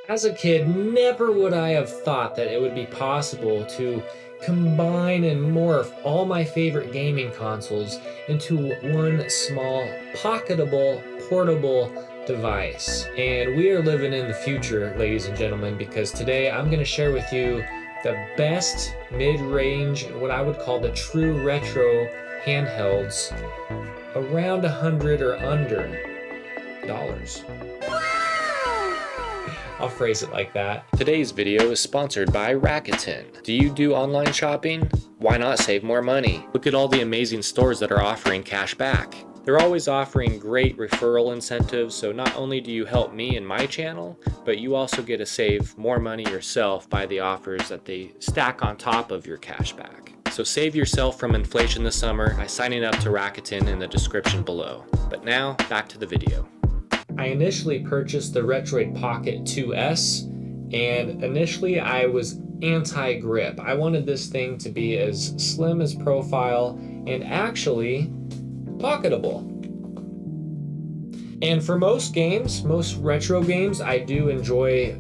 As a kid, never would I have thought that it would be possible to combine and morph all my favorite gaming consoles into one small, pocketable, portable device. And we are living in the future, ladies and gentlemen, because today I'm going to share with you the best mid-range, what I would call the true retro handhelds, around 100 or under dollars. I'll phrase it like that. Today's video is sponsored by Rakuten. Do you do online shopping? Why not save more money? Look at all the amazing stores that are offering cash back. They're always offering great referral incentives, so not only do you help me and my channel, but you also get to save more money yourself by the offers that they stack on top of your cash back. So save yourself from inflation this summer by signing up to Rakuten in the description below. But now, back to the video. I initially purchased the Retroid Pocket 2S, and initially I was anti-grip. I wanted this thing to be as slim as profile and actually pocketable. And for most games, most retro games, I do enjoy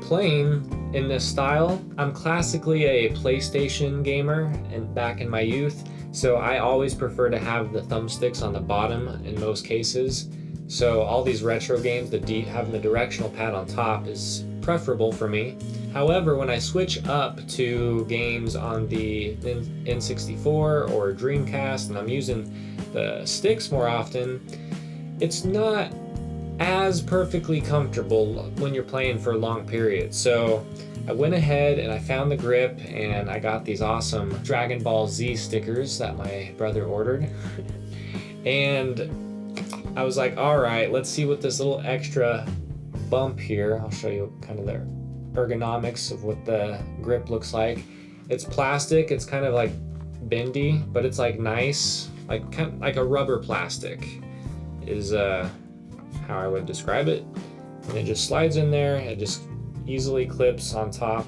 playing in this style. I'm classically a PlayStation gamer and back in my youth, so I always prefer to have the thumbsticks on the bottom in most cases. So all these retro games, having the directional pad on top is preferable for me. However, when I switch up to games on the N64 or Dreamcast and I'm using the sticks more often, it's not as perfectly comfortable when you're playing for long periods. So I went ahead and I found the grip and I got these awesome Dragon Ball Z stickers that my brother ordered. And I was like, all right, let's see what this little extra bump here, I'll show you kind of the ergonomics of what the grip looks like. It's plastic, it's kind of like bendy, but it's like nice, like kind of like a rubber plastic is how I would describe it. And it just slides in there, it just easily clips on top.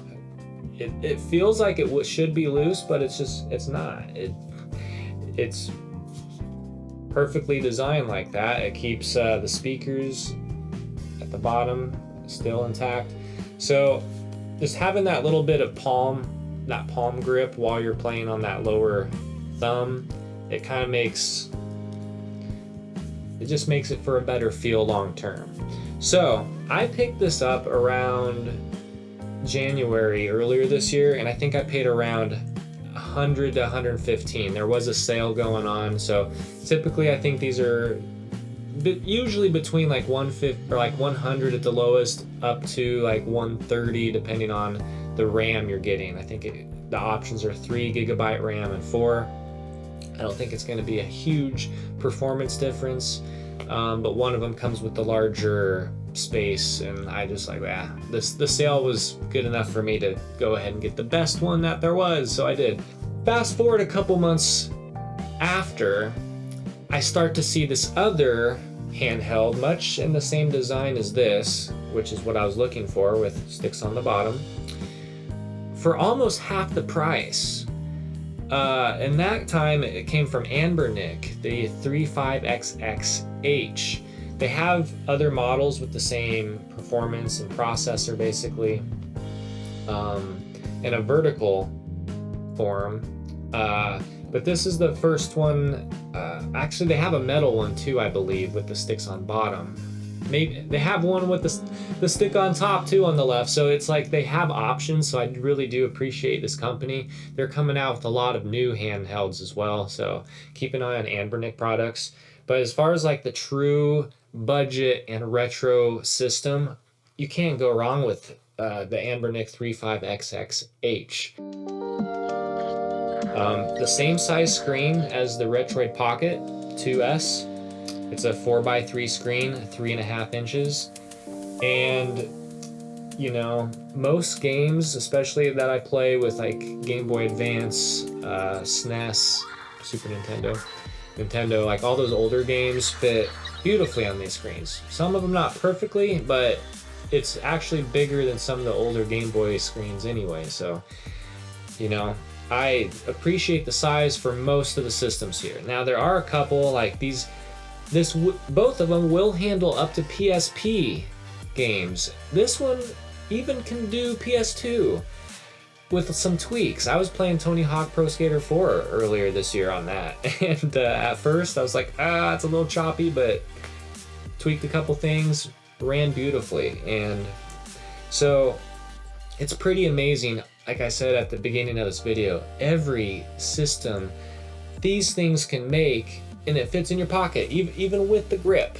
It feels like it should be loose, but it's not. It's perfectly designed like that. It keeps the speakers at the bottom still intact. So just having that little bit of palm grip while you're playing on that lower thumb, it just makes it for a better feel long term. So I picked this up around January earlier this year, and I think I paid around 100 to 115. There was a sale going on, so typically I think these are usually between like 150 or like 100 at the lowest up to like 130 depending on the RAM you're getting. I think the options are 3 GB RAM and 4. I don't think it's going to be a huge performance difference, but one of them comes with the larger space, and I just like, the sale was good enough for me to go ahead and get the best one that there was, so I did. Fast forward a couple months after, I start to see this other handheld, much in the same design as this, which is what I was looking for with sticks on the bottom, for almost half the price. And that time it came from Anbernic, the 35XXH. They have other models with the same performance and processor basically, in a vertical form. But this is the first one. Actually, they have a metal one too, I believe, with the sticks on bottom. Maybe they have one with the stick on top too on the left. So it's like they have options. So I really do appreciate this company. They're coming out with a lot of new handhelds as well. So keep an eye on Anbernic products. But as far as like the true budget and retro system, you can't go wrong with the Anbernic 35XXH. The same size screen as the Retroid Pocket 2S. It's a 4x3 screen, 3.5 inches. And, you know, most games, especially that I play with like Game Boy Advance, SNES, Super Nintendo, like all those older games fit beautifully on these screens. Some of them not perfectly, but it's actually bigger than some of the older Game Boy screens anyway. So, you know, I appreciate the size for most of the systems here. Now there are a couple like these. Both of them will handle up to PSP games. This one even can do PS2 with some tweaks. I was playing Tony Hawk Pro Skater 4 earlier this year on that, and at first I was like, it's a little choppy, but tweaked a couple things, ran beautifully. And so it's pretty amazing. Like I said at the beginning of this video, every system these things can make, and it fits in your pocket, even with the grip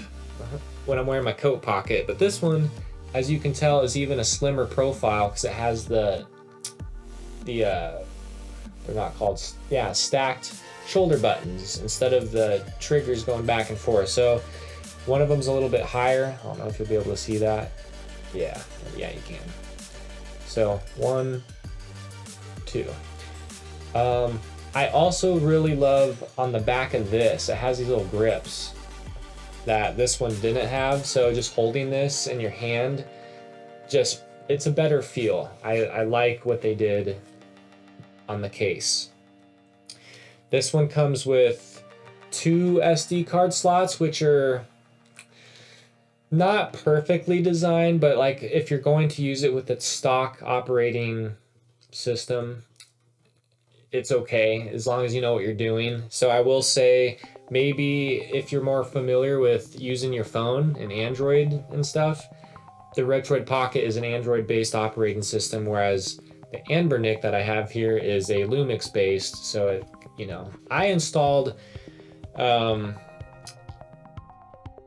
when I'm wearing my coat pocket. But this one, as you can tell, is even a slimmer profile because it has they're not called, stacked shoulder buttons instead of the triggers going back and forth. So one of them's a little bit higher. I don't know if you'll be able to see that. Yeah, you can. So 1, 2. I also really love on the back of this, it has these little grips that this one didn't have. So just holding this in your hand, it's a better feel. I like what they did on the case. This one comes with 2 SD card slots, which are not perfectly designed, but like if you're going to use it with its stock operating system, it's okay as long as you know what you're doing. So I will say, maybe if you're more familiar with using your phone and Android and stuff, the Retroid Pocket is an Android-based operating system, whereas the Anbernic that I have here is a Lumix-based. So, I installed an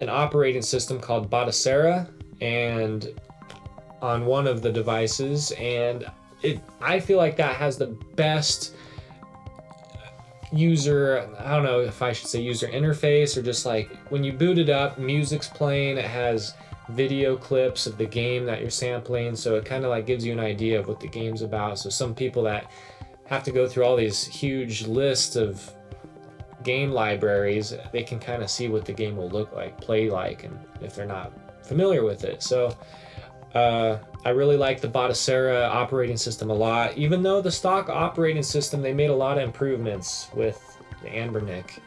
operating system called Batacera and on one of the devices, and I feel like that has the best user, I don't know if I should say user interface, or just like when you boot it up, music's playing, it has video clips of the game that you're sampling, so it kind of like gives you an idea of what the game's about. So some people that have to go through all these huge lists of game libraries, they can kind of see what the game will look like, play like, and if they're not familiar with it. So I really like the Batacera operating system a lot, even though the stock operating system, they made a lot of improvements with the Anbernic.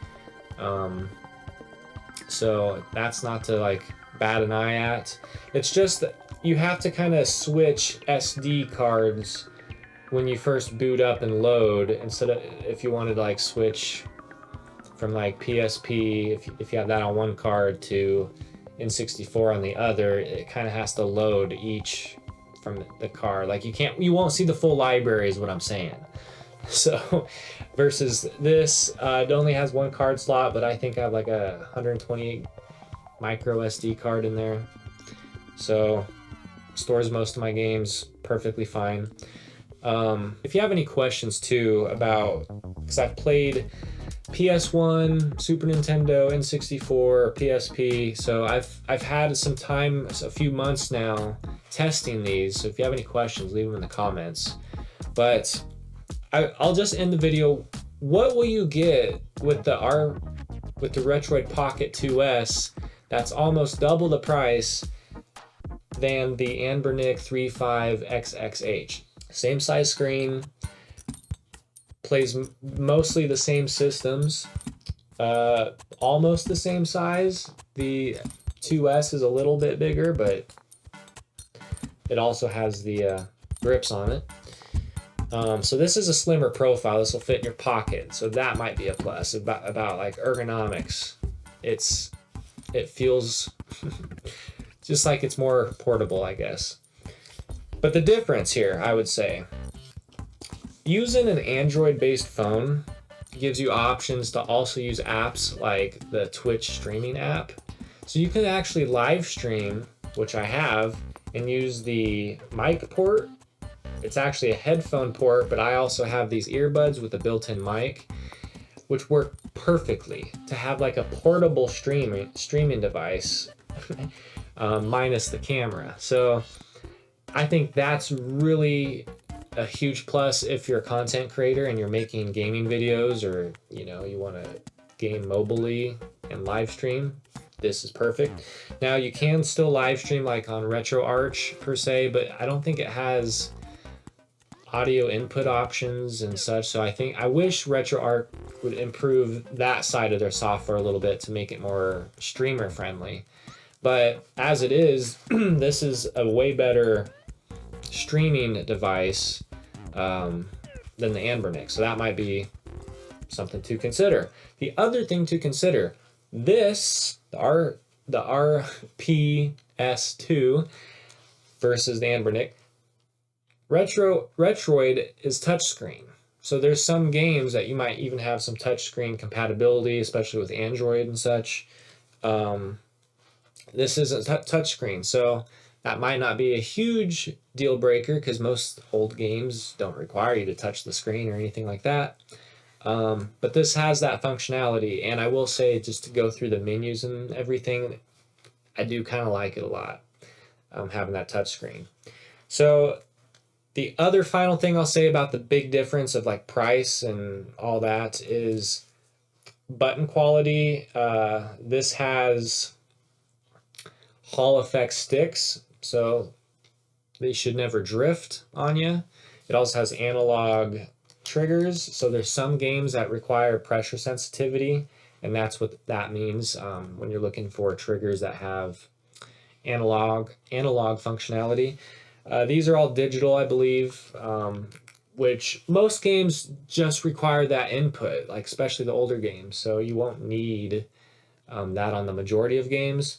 So that's not to like bat an eye at. It's just that you have to kind of switch SD cards when you first boot up and load, instead of if you wanted to like switch from like PSP, if you have that on one card, to N64 on the other, it kind of has to load each from the card. Like you won't see the full library is what I'm saying. So versus this, it only has one card slot, but I think I have like a 128 micro SD card in there. So stores most of my games perfectly fine. If you have any questions too about, because I've played PS1, Super Nintendo, N64, PSP, so I've had some time, a few months now, testing these. So if you have any questions, leave them in the comments. But I'll just end the video. What will you get with the Retroid Pocket 2S that's almost double the price than the Anbernic 35XXH? Same size screen, plays mostly the same systems, almost the same size. The 2S is a little bit bigger, but it also has the grips on it. So this is a slimmer profile. This will fit in your pocket, so that might be a plus. About like ergonomics, it feels just like it's more portable, I guess. But the difference here, I would say, using an Android-based phone gives you options to also use apps like the Twitch streaming app. So you can actually live stream, which I have, and use the mic port. It's actually a headphone port, but I also have these earbuds with a built-in mic, which work perfectly to have like a portable streaming device, minus the camera. So I think that's really a huge plus if you're a content creator and you're making gaming videos, or you want to game mobilely and live stream. This is perfect. Now you can still live stream like on RetroArch per se, but I don't think it has audio input options and such. So I wish RetroArch would improve that side of their software a little bit to make it more streamer friendly. But as it is, this is a way better streaming device than the Anbernic. So that might be something to consider. The other thing to consider, this, the RPS2 versus the Anbernic, Retroid is touchscreen. So there's some games that you might even have some touchscreen compatibility, especially with Android and such. This isn't touchscreen, so that might not be a huge deal breaker because most old games don't require you to touch the screen or anything like that. But this has that functionality, and I will say, just to go through the menus and everything, I do kind of like it a lot, having that touchscreen. So the other final thing I'll say about the big difference of like price and all that is button quality. This has Hall effect sticks, so they should never drift on you. It also has analog triggers, so there's some games that require pressure sensitivity, and that's what that means when you're looking for triggers that have analog functionality. These are all digital, I believe, which most games just require that input, like especially the older games, so you won't need that on the majority of games.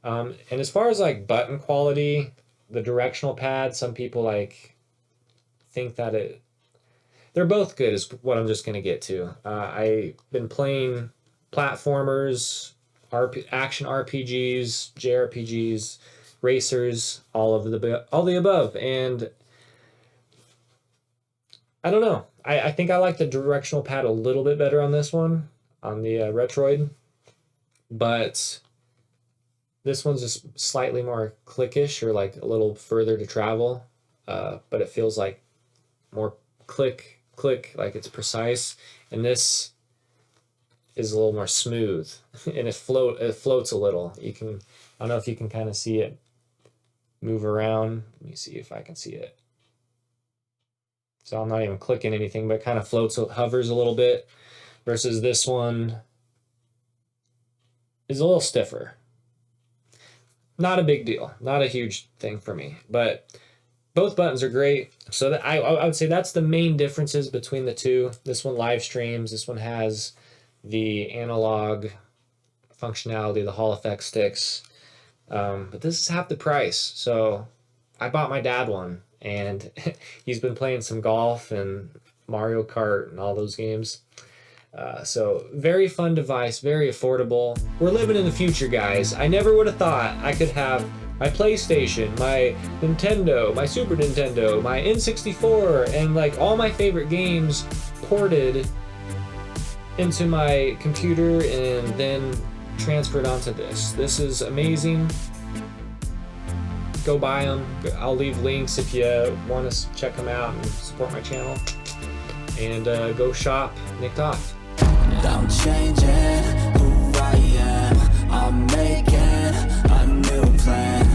And as far as like button quality, the directional pad, some people like think that they're both good is what I'm just going to get to. I've been playing platformers, action RPGs, JRPGs, racers, all the above, and I don't know. I think I like the directional pad a little bit better on this one, on the Retroid, but this one's just slightly more clickish, or like a little further to travel, but it feels like more click, like it's precise. And this is a little more smooth, and it floats a little. I don't know if you can kind of see it move around. Let me see if I can see it. So I'm not even clicking anything, but it kind of floats, hovers a little bit, versus this one is a little stiffer. Not a big deal, not a huge thing for me, but both buttons are great. So that I would say that's the main differences between the two. This one live streams, this one has the analog functionality, the Hall effect sticks, but this is half the price. So I bought my dad one, and he's been playing some golf and Mario Kart and all those games. So very fun device, very affordable. We're living in the future, guys. I never would have thought I could have my PlayStation, my Nintendo, my Super Nintendo, my N64, and like all my favorite games ported into my computer and then transferred onto this. This is amazing. Go buy them. I'll leave links if you want to check them out and support my channel. And go shop Nicked Off. I'm changing who I am. I'm making a new plan.